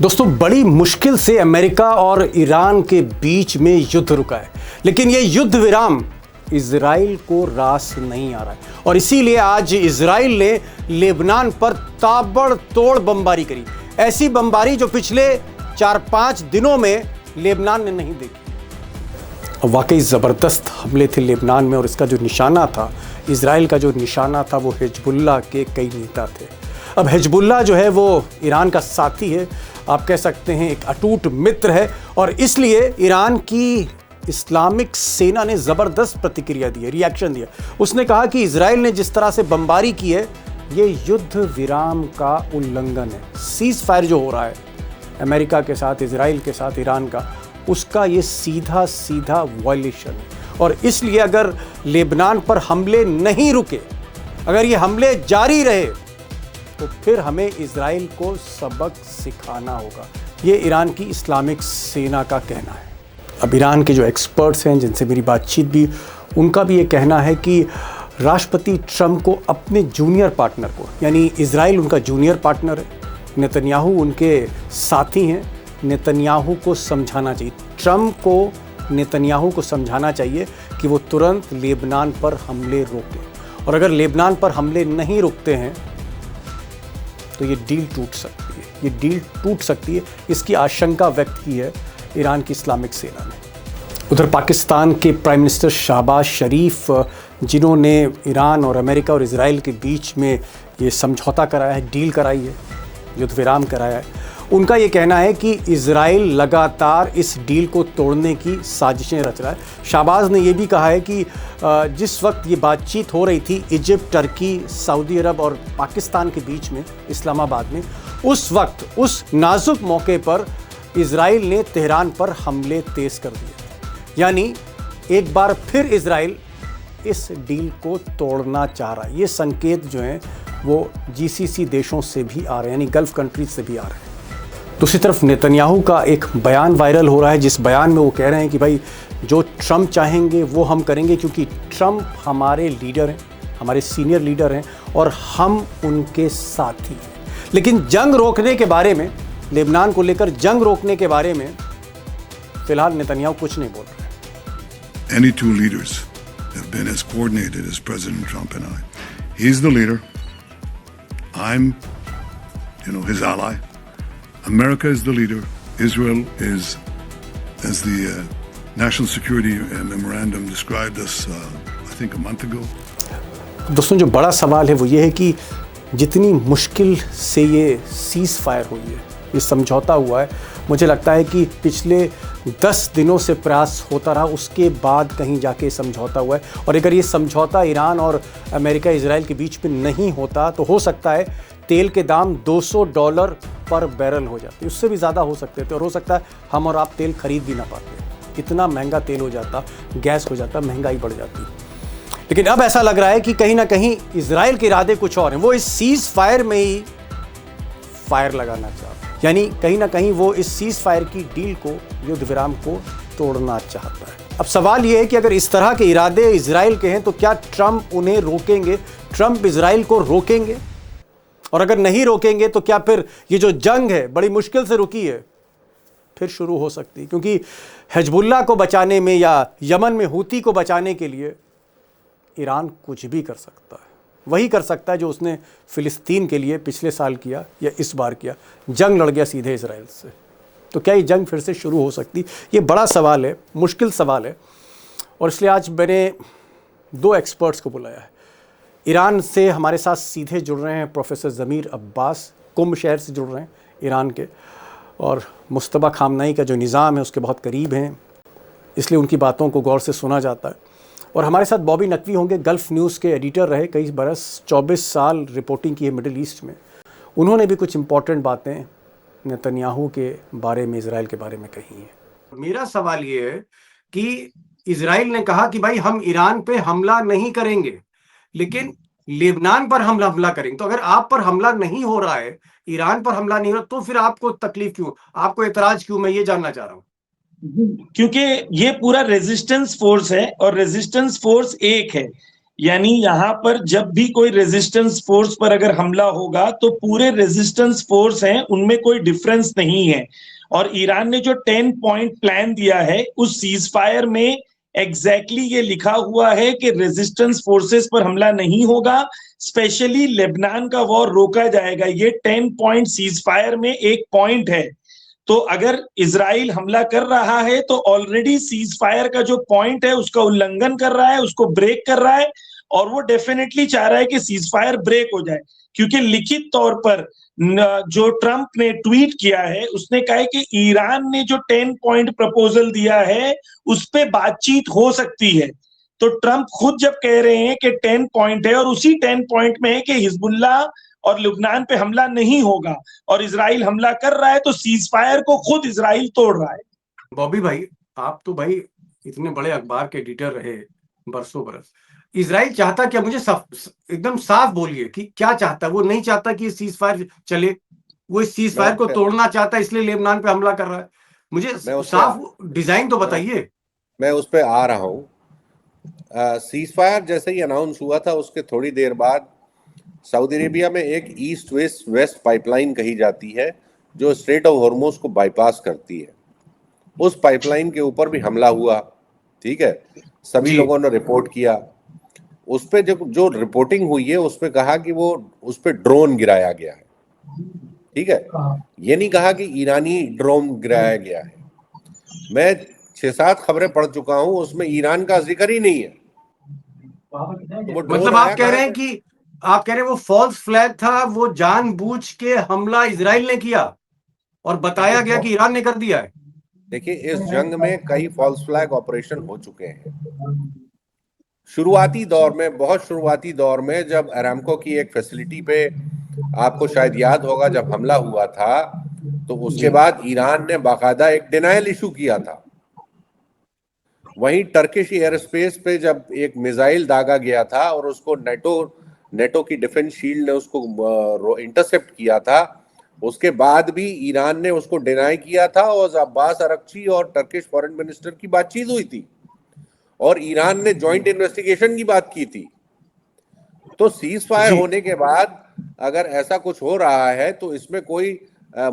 दोस्तों, बड़ी मुश्किल से अमेरिका और ईरान के बीच में युद्ध रुका है, लेकिन यह युद्ध विराम इजराइल को रास नहीं आ रहा है और इसीलिए आज इजराइल ने लेबनान पर ताबड़तोड़ बमबारी करी। ऐसी बमबारी जो पिछले 4-5 दिनों में लेबनान ने नहीं देखी। वाकई ज़बरदस्त हमले थे लेबनान में और इसका जो निशाना था, इजराइल का जो निशाना था, वो हिजबुल्लाह के कई नेता थे। अब हिजबुल्लाह जो है वो ईरान का साथी है, आप कह सकते हैं एक अटूट मित्र है और इसलिए ईरान की इस्लामिक सेना ने ज़बरदस्त प्रतिक्रिया दी है, रिएक्शन दिया। उसने कहा कि इजराइल ने जिस तरह से बमबारी की है, ये युद्ध विराम का उल्लंघन है। सीज़ फायर जो हो रहा है अमेरिका के साथ, इजराइल के साथ ईरान का, उसका ये सीधा सीधा वायलेशन है और इसलिए अगर लेबनान पर हमले नहीं रुके, अगर ये हमले जारी रहे, तो फिर हमें इजराइल को सबक सिखाना होगा। ये ईरान की इस्लामिक सेना का कहना है। अब ईरान के जो एक्सपर्ट्स हैं जिनसे मेरी बातचीत भी, उनका भी ये कहना है कि राष्ट्रपति ट्रंप को अपने जूनियर पार्टनर को, यानी इजराइल उनका जूनियर पार्टनर है, नेतन्याहू उनके साथी हैं, नेतन्याहू को समझाना चाहिए, ट्रंप को नेतन्याहू को समझाना चाहिए कि वो तुरंत लेबनान पर हमले रोकें और अगर लेबनान पर हमले नहीं रुकते हैं तो ये डील टूट सकती है। ये डील टूट सकती है, इसकी आशंका व्यक्त की है ईरान की इस्लामिक सेना ने। उधर पाकिस्तान के प्राइम मिनिस्टर शहबाज शरीफ, जिन्होंने ईरान और अमेरिका और इजराइल के बीच में ये समझौता कराया है, डील कराई है, युद्ध विराम कराया है, उनका ये कहना है कि इजराइल लगातार इस डील को तोड़ने की साजिशें रच रहा है। शहबाज ने ये भी कहा है कि जिस वक्त ये बातचीत हो रही थी इजिप्ट, टर्की, सऊदी अरब और पाकिस्तान के बीच में इस्लामाबाद में, उस वक्त उस नाजुक मौके पर इजराइल ने तेहरान पर हमले तेज़ कर दिए। यानी एक बार फिर इजराइल इस डील को तोड़ना चाह रहा है। ये संकेत जो हैं वो जीसीसी देशों से भी आ रहे हैं, यानी गल्फ कंट्रीज से भी आ रहे हैं। दूसरी तरफ नेतन्याहू का एक बयान वायरल हो रहा है, जिस बयान में वो कह रहे हैं कि भाई जो ट्रंप चाहेंगे वो हम करेंगे, क्योंकि ट्रंप हमारे लीडर हैं, हमारे सीनियर लीडर हैं और हम उनके साथी हैं। लेकिन जंग रोकने के बारे में, लेबनान को लेकर जंग रोकने के बारे में फिलहाल नेतन्याहू कुछ नहीं बोल रहे। Any two leaders have been as coordinated as President Trump and I. He's the leader. I'm, his ally. America is the leader. Israel is, as the National Security Memorandum described us, I think a month ago. दोस्तों, जो बड़ा सवाल है वो ये है कि जितनी मुश्किल से ये सीज़ फायर हुई है, ये समझौता हुआ है, मुझे लगता है कि पिछले 10 दिनों से प्रयास होता रहा, उसके बाद कहीं जाके समझौता हुआ है और अगर ये समझौता ईरान और अमेरिका इजराइल के बीच में नहीं होता तो हो सकता है तेल के दाम $200 पर बैरल हो जाते, उससे भी ज़्यादा हो सकते थे और हो सकता है हम और आप तेल खरीद भी ना पाते। इतना महंगा तेल हो जाता, गैस हो जाता, महंगाई बढ़ जाती। लेकिन अब ऐसा लग रहा है कि कहीं ना कहीं इजराइल के इरादे कुछ और हैं। वो इस सीज़ फायर में ही फायर लगाना चाहता है, यानी कहीं ना कहीं वो इस सीज़ फायर की डील को, युद्ध विराम को तोड़ना चाहता है। अब सवाल ये है कि अगर इस तरह के इरादे इजराइल के हैं तो क्या ट्रंप उन्हें रोकेंगे? ट्रंप इजराइल को रोकेंगे? और अगर नहीं रोकेंगे तो क्या फिर ये जो जंग है, बड़ी मुश्किल से रुकी है, फिर शुरू हो सकती है? क्योंकि हिजबुल्लाह को बचाने में या यमन में हूती को बचाने के लिए ईरान कुछ भी कर सकता है। वही कर सकता है जो उसने फ़िलिस्तीन के लिए पिछले साल किया या इस बार किया, जंग लड़ गया सीधे इजराइल से। तो क्या ये जंग फिर से शुरू हो सकती? ये बड़ा सवाल है, मुश्किल सवाल है और इसलिए आज मैंने 2 एक्सपर्ट्स को बुलाया है। ईरान से हमारे साथ सीधे जुड़ रहे हैं प्रोफेसर ज़मीर अब्बास, कुंभ शहर से जुड़ रहे हैं ईरान के, और मुस्तबा खामनेई का जो निज़ाम है उसके बहुत करीब हैं, इसलिए उनकी बातों को गौर से सुना जाता है। और हमारे साथ बॉबी नकवी होंगे, गल्फ़ न्यूज़ के एडिटर रहे कई बरस, 24 साल रिपोर्टिंग की है मिडिल ईस्ट में। उन्होंने भी कुछ इंपॉर्टेंट बातें नेतन्याहू के बारे में, इजराइल के बारे में कही हैं। मेरा सवाल ये है कि इजराइल ने कहा कि भाई हम ईरान पे हमला नहीं करेंगे, लेकिन लेबनान पर हमला करेंगे। तो अगर आप पर हमला नहीं हो रहा है, ईरान पर हमला नहीं हो रहा, तो फिर आपको तकलीफ क्यों, आपको एतराज क्यों? मैं ये जानना चाह रहा हूँ। क्योंकि ये पूरा रेजिस्टेंस फोर्स है और रेजिस्टेंस फोर्स एक है। यानी यहाँ पर जब भी कोई रेजिस्टेंस फोर्स पर अगर हमला होगा तो पूरे रेजिस्टेंस फोर्स हैं उनमें कोई डिफरेंस नहीं है। और ईरान ने जो 10 पॉइंट प्लान दिया है उस सीज फायर में एग्जैक्टली ये लिखा हुआ है कि रेजिस्टेंस फोर्सेस पर हमला नहीं होगा, स्पेशली लेबनान का वॉर रोका जाएगा। ये 10 पॉइंट सीज फायर में एक पॉइंट है। तो अगर इजराइल हमला कर रहा है तो ऑलरेडी सीज फायर का जो पॉइंट है उसका उल्लंघन कर रहा है, उसको ब्रेक कर रहा है, और वो डेफिनेटली चाह रहा है कि सीज फायर ब्रेक हो जाए। क्योंकि लिखित तौर पर जो ट्रंप ने ट्वीट किया है उसने कहा है कि ईरान ने जो 10 पॉइंट प्रपोजल दिया है उस पर बातचीत हो सकती है। तो ट्रंप खुद जब कह रहे हैं कि 10 पॉइंट है और उसी 10 पॉइंट में है कि हिजबुल्ला और लुबनान पे हमला नहीं होगा, और इजराइल हमला कर रहा है तो सीज फायर को खुद इजराइल तोड़ रहा है। बॉबी भाई, आप तो भाई इतने बड़े अखबार के एडिटर रहे बरसों बरस, इजराइल चाहता क्या? मुझे एकदम साफ बोलिए कि क्या चाहता है। वो नहीं चाहता कि सीज फायर चले, वो इस सीज फायर को तोड़ना चाहता है, इसलिए लेबनान पे हमला कर रहा है। मुझे साफ डिजाइन तो बताइए। मैं उस पर आ रहा हूँ। सीज फायर जैसे ही अनाउंस हुआ था उसके थोड़ी देर बाद सऊदी अरेबिया में एक ईस्ट वेस्ट वेस्ट पाइपलाइन कही जाती है जो स्ट्रेट ऑफ हॉर्मुज को बाईपास करती है। उस पाइपलाइन के ऊपर भी हमला हुआ, ठीक है। सभी लोगों ने रिपोर्ट किया। उस पे जो रिपोर्टिंग हुई है उस पे कहा कि वो उस पे ड्रोन गिराया गया है, ठीक है। ये नहीं कहा कि ईरानी ड्रोन गिराया गया है। मैं 6-7 खबरें पढ़ चुका हूं, उसमें ईरान का जिक्र ही नहीं है। तो मतलब आप कह रहे हैं कि वो फॉल्स फ्लैग था, वो जानबूझ के हमला इजराइल ने किया और बताया गया कि ईरान ने कर दिया है। देखिए, इस जंग में कई फॉल्स फ्लैग ऑपरेशन हो चुके हैं। शुरुआती दौर में, बहुत शुरुआती दौर में, जब अरामको की एक फैसिलिटी पे, आपको शायद याद होगा, जब हमला हुआ था तो उसके बाद ईरान ने बाकायदा एक डिनायल इशू किया था। वहीं टर्किश एयर स्पेस पे जब एक मिसाइल दागा गया था और उसको नेटो की डिफेंस शील्ड ने उसको इंटरसेप्ट किया था, उसके बाद भी ईरान ने उसको डिनाई किया था और अब्बास अरक्ची और टर्किश फॉरेन मिनिस्टर की बातचीत हुई थी और ईरान ने जॉइंट इन्वेस्टिगेशन की बात की थी। तो सीज फायर होने के बाद अगर ऐसा कुछ हो रहा है तो इसमें कोई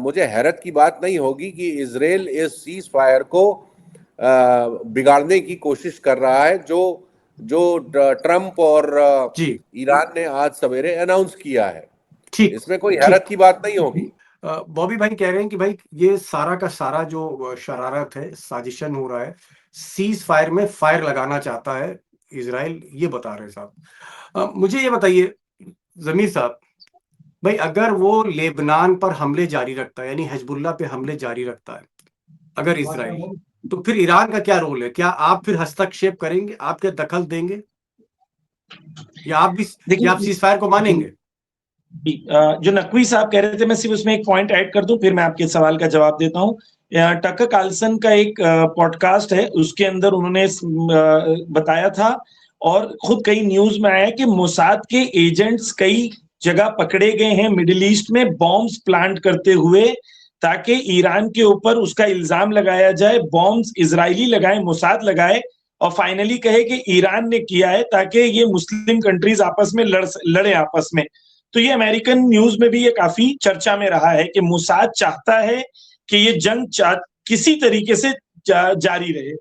मुझे हैरत की बात नहीं होगी कि इजराइल इस सीज फायर को बिगाड़ने की कोशिश कर रहा है जो ट्रंप और ईरान ने आज सवेरे अनाउंस किया है। इसमें कोई हैरत की बात नहीं होगी। बॉबी भाई कह रहे हैं कि भाई ये सारा का सारा जो शरारत है, साजिशन हो रहा है, सीज फायर में फायर लगाना चाहता है इजराइल, ये बता रहे हैं साहब। मुझे ये बताइए जमीर साहब, भाई अगर वो लेबनान पर हमले जारी रखता है, यानी हिजबुल्लाह पे हमले जारी रखता है अगर इजराइल, तो फिर ईरान का क्या रोल है? क्या आप फिर हस्तक्षेप करेंगे? आप क्या दखल देंगे, या आप सीज फायर को मानेंगे? जो नकवी साहब कह रहे थे, मैं सिर्फ उसमें एक पॉइंट ऐड कर दूं, फिर मैं आपके सवाल का जवाब देता हूं। टकर कार्लसन का एक पॉडकास्ट है, उसके अंदर उन्होंने बताया था और खुद कई न्यूज में आया कि मोसाद के एजेंट्स कई जगह पकड़े गए हैं मिडिल ईस्ट में बॉम्ब्स प्लांट करते हुए, ताकि ईरान के ऊपर उसका इल्जाम लगाया जाए, बॉम्ब्स इजरायली लगाए, मोसाद लगाए, और फाइनली कहे कि ईरान ने किया है, ताकि ये मुस्लिम कंट्रीज आपस में लड़े आपस में। तो ये अमेरिकन न्यूज में भी ये काफी चर्चा में रहा है कि मोसाद चाहता है कि ये जंग किसी तरीके से जारी रहे।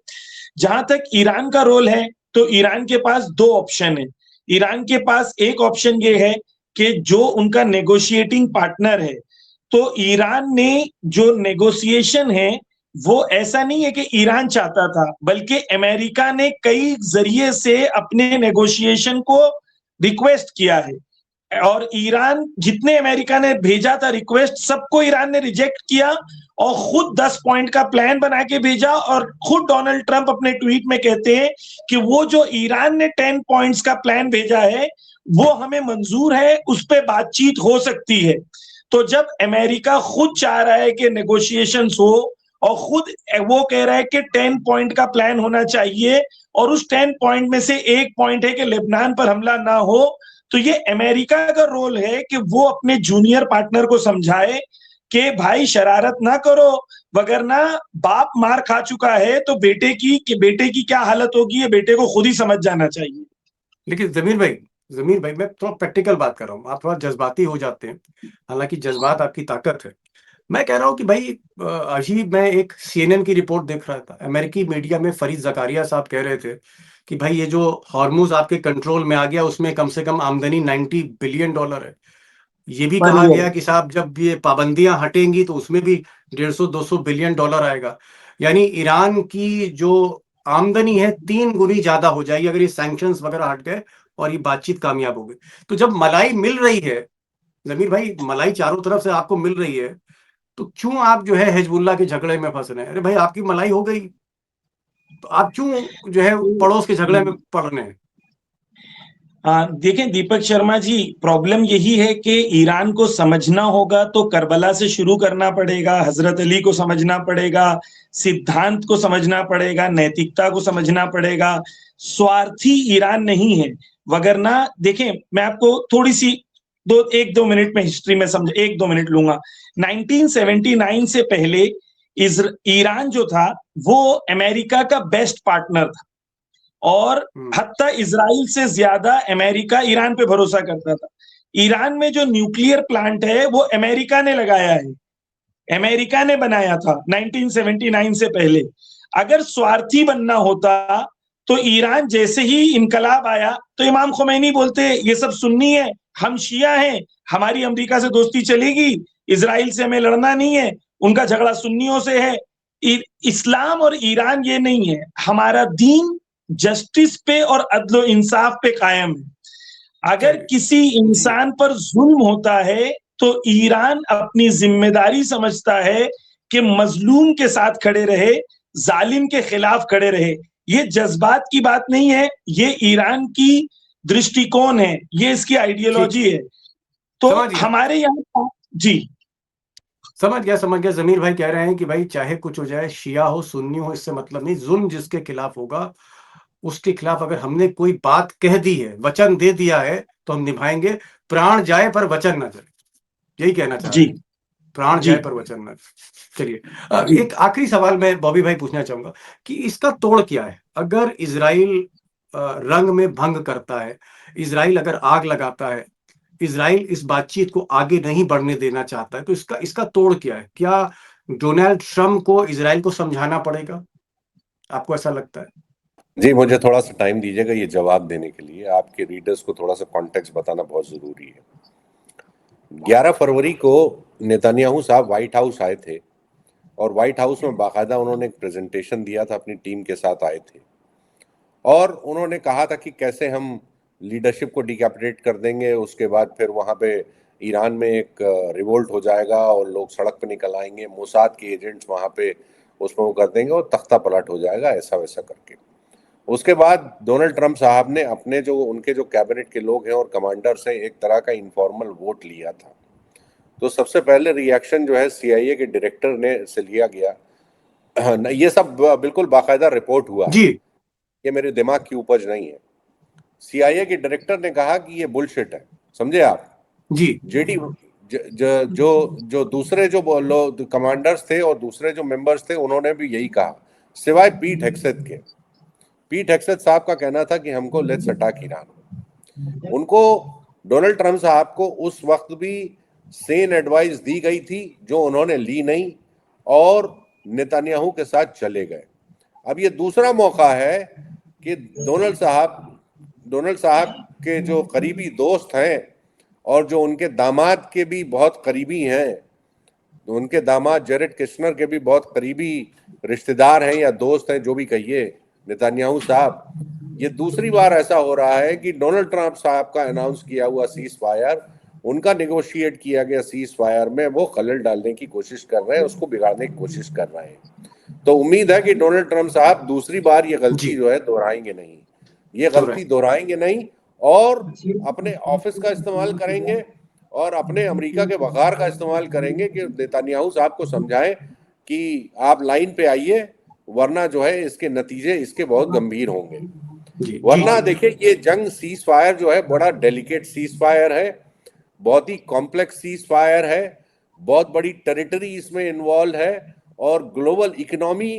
जहां तक ईरान का रोल है, तो ईरान के पास 2 ऑप्शन है। ईरान के पास एक ऑप्शन ये है कि जो उनका नेगोशिएटिंग पार्टनर है, तो ईरान ने जो नेगोशिएशन है वो ऐसा नहीं है कि ईरान चाहता था, बल्कि अमेरिका ने कई जरिए से अपने नेगोशिएशन को रिक्वेस्ट किया है, और ईरान जितने अमेरिका ने भेजा था रिक्वेस्ट, सबको ईरान ने रिजेक्ट किया और खुद 10 पॉइंट का प्लान बना के भेजा। और खुद डोनाल्ड ट्रंप अपने ट्वीट में कहते हैं कि वो जो ईरान ने 10 पॉइंट्स का प्लान भेजा है वो हमें मंजूर है, उस पर बातचीत हो सकती है। तो जब अमेरिका खुद चाह रहा है कि नेगोशिएशंस हो और खुद वो कह रहा है कि 10 पॉइंट का प्लान होना चाहिए, और उस 10 पॉइंट में से एक पॉइंट है कि लेबनान पर हमला ना हो, तो ये अमेरिका का रोल है कि वो अपने जूनियर पार्टनर को समझाए कि भाई शरारत ना करो, वगरना बाप मार खा चुका है तो बेटे की क्या हालत होगी ये बेटे को खुद ही समझ जाना चाहिए। लेकिन जमीर भाई मैं थोड़ा प्रैक्टिकल बात कर रहा हूँ, आप थोड़ा जज्बाती हो जाते हैं, हालांकि जज्बात आपकी ताकत है। मैं कह रहा हूँ कि भाई अभी मैं एक CNN की रिपोर्ट देख रहा था, अमेरिकी मीडिया में फरीद जकारिया साहब कह रहे थे कि भाई ये जो हॉर्मुज आपके कंट्रोल में आ गया उसमें कम से कम आमदनी $90 बिलियन है। ये भी पर कहा ईयर। गया कि साहब जब ये पाबंदियां हटेंगी तो उसमें भी 150-200 बिलियन डॉलर आएगा। यानी ईरान की जो आमदनी है 3 गुनी ज्यादा हो जाएगी अगर ये सैंक्शंस वगैरह हट गए और ये बातचीत कामयाब हो गई। तो जब मलाई मिल रही है, जमीर भाई मलाई चारों तरफ से आपको मिल रही है, तो क्यों आप जो है हिजबुल्लाह के झगड़े में फंस रहे हैं? अरे भाई आपकी मलाई हो गई तो आप क्यों जो है पड़ोस के झगड़े में पड़ रहे हैं? देखें दीपक शर्मा जी, प्रॉब्लम यही है कि ईरान को समझना होगा तो करबला से शुरू करना पड़ेगा, हजरत अली को समझना पड़ेगा, सिद्धांत को समझना पड़ेगा, नैतिकता को समझना पड़ेगा। स्वार्थी ईरान नहीं है। वगरना देखें, मैं आपको थोड़ी सी 1-2 मिनट में हिस्ट्री में समझ 1-2 मिनट लूंगा। 1979 से पहले ईरान जो था वो अमेरिका का बेस्ट पार्टनर था, और हत्ता इजराइल से ज्यादा अमेरिका ईरान पे भरोसा करता था। ईरान में जो न्यूक्लियर प्लांट है वो अमेरिका ने लगाया है, अमेरिका ने बनाया था 1979 से पहले। अगर स्वार्थी बनना होता तो ईरान जैसे ही इनकलाब आया तो इमाम खुमैनी बोलते ये सब सुन्नी है, हम शिया हैं, हमारी अमेरिका से दोस्ती चलेगी, इजराइल से हमें लड़ना नहीं है, उनका झगड़ा सुन्नियों से है। इस्लाम और ईरान ये नहीं है, हमारा दीन जस्टिस पे और अदलो इंसाफ पे कायम है। अगर किसी इंसान पर जुल्म होता है तो ईरान अपनी जिम्मेदारी समझता है कि मजलूम के साथ खड़े रहे, जालिम के खिलाफ खड़े रहे। ये जज्बात की बात नहीं है, ये ईरान की दृष्टिकोण है, ये इसकी आइडियोलॉजी है। तो हमारे यहाँ जी समझ गया। जमीर भाई कह रहे हैं कि भाई चाहे कुछ हो जाए, शिया हो सुन्नी हो इससे मतलब नहीं, जुल्म जिसके खिलाफ होगा उसके खिलाफ अगर हमने कोई बात कह दी है, वचन दे दिया है तो हम निभाएंगे, प्राण जाए पर वचन न जाए, यही कहना चाह रहे जी हैं, प्राण जी जाए पर वचन न जाए। चलिए एक आखिरी सवाल मैं बॉबी भाई पूछना चाहूंगा कि इसका तोड़ क्या है? अगर इजराइल रंग में भंग करता है, इजराइल अगर आग लगाता है, इजराइल इस बातचीत को आगे नहीं बढ़ने देना चाहता है, तो इसका इसका तोड़ क्या है? क्या डोनाल्ड ट्रंप को इजराइल को समझाना पड़ेगा? आपको ऐसा लगता है? जी, मुझे थोड़ा सा टाइम दीजिएगा ये जवाब देने के लिए। आपके रीडर्स को थोड़ा सा कॉन्टेक्स्ट बताना बहुत ज़रूरी है। 11 फरवरी को नेतन्याहू साहब व्हाइट हाउस आए थे और व्हाइट हाउस में बाकायदा उन्होंने एक प्रेजेंटेशन दिया था, अपनी टीम के साथ आए थे और उन्होंने कहा था कि कैसे हम लीडरशिप को डिकैपिटेट कर देंगे, उसके बाद फिर वहाँ पे ईरान में एक रिवोल्ट हो जाएगा और लोग सड़क पे निकल आएंगे, मोसाद के एजेंट्स वहाँ पे उसमें वो कर देंगे और तख्ता पलट हो जाएगा, ऐसा वैसा करके। उसके बाद डोनाल्ड ट्रंप साहब ने अपने जो उनके जो कैबिनेट के लोग हैं और कमांडर से एक तरह का इनफॉर्मल वोट लिया था। तो सबसे पहले रिएक्शन जो है CIA के डायरेक्टर ने से लिया गया। ये सब बिल्कुल बाकायदा रिपोर्ट हुआ जी, है, ये मेरे दिमाग की उपज नहीं है। CIA के डायरेक्टर ने कहा कि ये बुलशिट है, समझे आप। जी, जेडी जो दूसरे जो लोग कमांडर्स थे और दूसरे जो मेंबर्स थे उन्होंने भी यही कहा, सिवाय पीट हेग्सेथ के। पीट हेग्सेथ साहब का कहना था कि हमको लेट्स अटैक ईरान। उनको डोनाल्ड ट्रंप साहब को उस वक्त भी सेन एडवाइस दी गई थी जो उन्होंने ली नहीं और नेतन्याहू के साथ चले गए। अब ये दूसरा मौका है कि डोनाल्ड साहब के जो करीबी दोस्त हैं और जो उनके दामाद के भी बहुत करीबी हैं, उनके दामाद जेरेड किश्नर के भी बहुत करीबी रिश्तेदार हैं या दोस्त हैं, जो भी कहिए, नेतन्याहू साहब, ये दूसरी बार ऐसा हो रहा है कि डोनाल्ड ट्रंप साहब का अनाउंस किया हुआ सीज फायर, उनका नेगोशिएट किया गया सीज फायर में वो खलल डालने की कोशिश कर रहे हैं, उसको बिगाड़ने की कोशिश कर रहे हैं। तो उम्मीद है कि डोनाल्ड ट्रंप साहब दूसरी बार ये गलती जी, जो है दोहराएंगे नहीं, ये तो गलती दोहराएंगे नहीं और अपने ऑफिस का इस्तेमाल करेंगे और अपने अमेरिका के वकार का इस्तेमाल करेंगे कि नेतन्याहू साहब को समझाएं कि आप लाइन पे आइए, वरना जो है इसके नतीजे इसके बहुत गंभीर होंगे। जी, वरना देखिए ये जंग सीज फायर जो है बड़ा डेलिकेट सीज फायर है, बहुत ही कॉम्प्लेक्स सीज फायर है, बहुत बड़ी टेरिटरी इसमें इन्वॉल्व है और ग्लोबल इकोनॉमी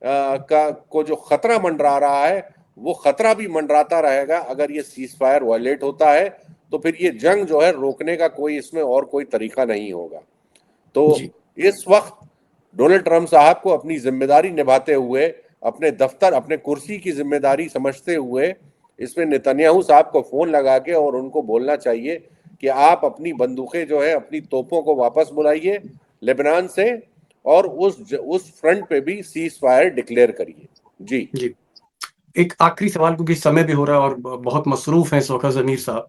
का को जो खतरा मंडरा रहा है वो खतरा भी मंडराता रहेगा। अगर ये सीज फायर वायलेट होता है तो फिर ये जंग जो है रोकने का कोई इसमें और कोई तरीका नहीं होगा। तो जी इस वक्त डोनाल्ड ट्रंप साहब को अपनी जिम्मेदारी निभाते हुए, अपने दफ्तर, अपने कुर्सी की जिम्मेदारी समझते हुए, इसमें नेतन्याहू साहब को फोन लगा के और उनको बोलना चाहिए कि आप अपनी बंदूकें जो है, अपनी तोपों को वापस बुलाइए लेबनान से, और उस फ्रंट पे भी सीज फायर डिक्लेयर करिए। जी जी। एक आखिरी सवाल, क्योंकि समय भी हो रहा है और बहुत मसरूफ है इस वक्त जमीर साहब।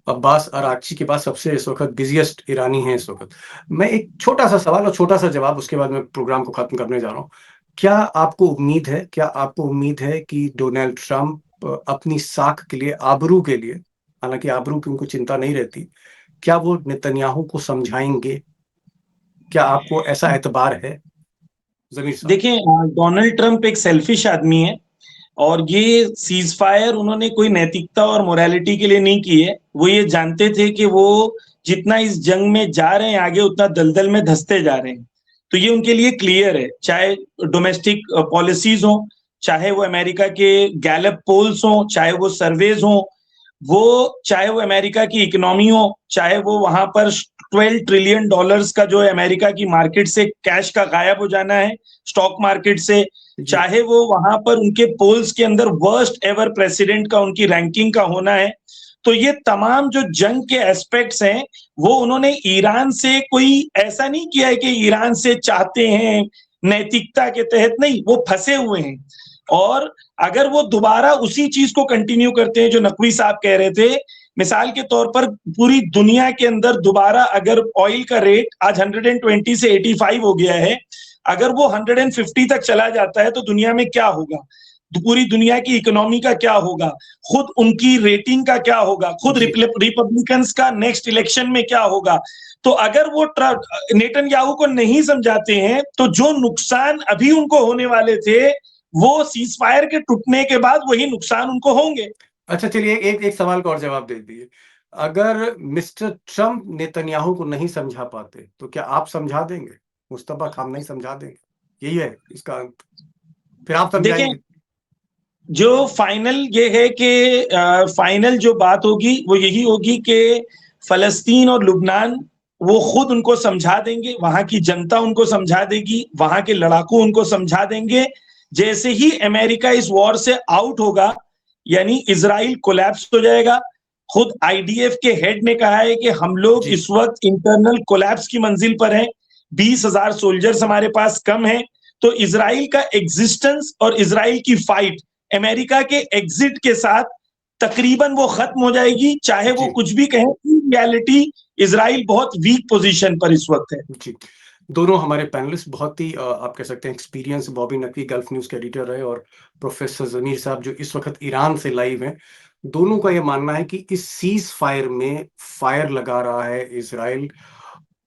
अब्बास अरागची के पास सबसे इस वक्त बिजिएस्ट ईरानी हैं इस वक्त। मैं एक छोटा सा सवाल और छोटा सा जवाब, उसके बाद मैं प्रोग्राम को खत्म करने जा रहा हूँ। क्या आपको उम्मीद है कि डोनाल्ड ट्रंप अपनी साख के लिए, आबरू के लिए, हालांकि आबरू की उनको चिंता नहीं रहती, क्या वो नेतन्याहू को समझाएंगे? क्या आपको ऐसा एतबार है जमीर साहब? देखिए, डोनाल्ड ट्रंप एक सेल्फिश आदमी है और ये सीज फायर उन्होंने कोई नैतिकता और मोरालिटी के लिए नहीं की है। वो ये जानते थे कि वो जितना इस जंग में जा रहे हैं आगे, उतना दलदल में धंसते जा रहे हैं। तो ये उनके लिए क्लियर है, चाहे डोमेस्टिक पॉलिसीज हो, चाहे वो अमेरिका के गैलप पोल्स हो, चाहे वो सर्वेज हो, चाहे वो अमेरिका की इकोनॉमी हो, चाहे वो वहां पर $12 ट्रिलियन का जो है अमेरिका की मार्केट से कैश का गायब हो जाना है, स्टॉक मार्केट से, चाहे वो वहां पर उनके पोल्स के अंदर वर्स्ट एवर प्रेसिडेंट का, उनकी रैंकिंग का होना है। तो ये तमाम जो जंग के एस्पेक्ट्स हैं, वो उन्होंने ईरान से कोई ऐसा नहीं किया है कि ईरान से चाहते हैं नैतिकता के तहत, नहीं, वो फंसे हुए हैं। और अगर वो दोबारा उसी चीज को कंटिन्यू करते हैं जो नकवी साहब कह रहे थे, मिसाल के तौर पर पूरी दुनिया के अंदर दोबारा अगर ऑयल का रेट आज 120 से 85 हो गया है, अगर वो 150 तक चला जाता है तो दुनिया में क्या होगा, पूरी दुनिया की इकोनॉमी का क्या होगा, खुद उनकी रेटिंग का क्या होगा, खुद रिपब्लिकन्स का नेक्स्ट इलेक्शन में क्या होगा। तो अगर वो नेतन्याहू को नहीं समझाते हैं तो जो नुकसान अभी उनको होने वाले थे, वो सीज फायर के टूटने के बाद वही नुकसान उनको होंगे। अच्छा, चलिए एक सवाल का और जवाब दे दीजिए। अगर मिस्टर ट्रंप नेतन्याहू को नहीं समझा पाते तो क्या आप समझा देंगे? मुस्तफा खामनेई समझा देंगे? यही है इसका अंत? फिर आप देखें, समझाएंगे? जो फाइनल ये है कि फाइनल जो बात होगी वो यही होगी कि फलस्तीन और लुबनान वो खुद उनको समझा देंगे, वहां की जनता उनको समझा देगी, वहां के लड़ाकू उनको समझा देंगे। जैसे ही अमेरिका इस वॉर से आउट होगा, यानी इजराइल कोलैप्स हो जाएगा। खुद आईडीएफ के हेड ने कहा है कि हम लोग इस वक्त इंटरनल कोलैप्स की मंजिल पर हैं, 20,000 सोल्जर्स हमारे पास कम हैं। तो इजराइल का एग्जिस्टेंस और इजराइल की फाइट अमेरिका के एग्जिट के साथ तकरीबन वो खत्म हो जाएगी, चाहे वो कुछ भी कहें। रियलिटी इजराइल बहुत वीक पोजीशन पर इस वक्त है। जी, दोनों हमारे पैनलिस्ट बहुत ही आप कह सकते हैं experience. Bobby Naqvi gulf news के एडिटर रहे और प्रोफेसर जमीर साहब जो इस वक्त ईरान से लाइव हैं। दोनों का यह मानना है कि इस सीज फायर में फायर लगा रहा है इजराइल,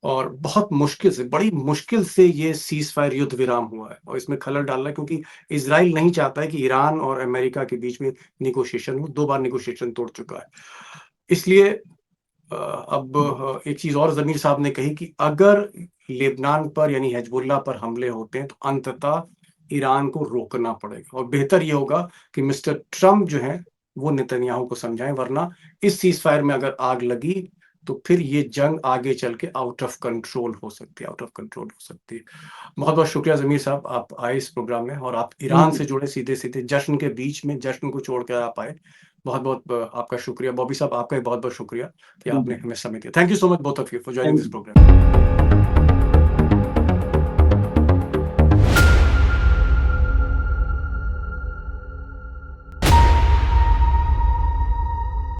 और बहुत मुश्किल से, बड़ी मुश्किल से ये सीज फायर युद्ध विराम हुआ है और इसमें खलल डालना है, क्योंकि इजराइल नहीं चाहता है कि ईरान और अमेरिका के बीच में निगोशिएशन हो। 2 बार निगोशिएशन तोड़ चुका है। इसलिए अब एक चीज और जमीर साहब ने कही कि अगर लेबनान पर यानी हिजबुल्लाह पर हमले होते हैं तो अंततः ईरान को रोकना पड़ेगा, और बेहतर ये होगा कि मिस्टर ट्रंप जो है वो नेतन्याहू को समझाएं, वरना इस सीज फायर में अगर आग लगी तो फिर ये जंग आगे चल के आउट ऑफ कंट्रोल हो सकती है, बहुत बहुत शुक्रिया जमीर साहब, आप आए इस प्रोग्राम में और आप ईरान से जुड़े, सीधे सीधे जश्न के बीच में जश्न को छोड़ कर आप आए। बहुत बहुत आपका शुक्रिया। बॉबी साहब, आपका भी बहुत बहुत शुक्रिया कि आपने हमें समय दिया। Thank you so much both of you for joining this programme.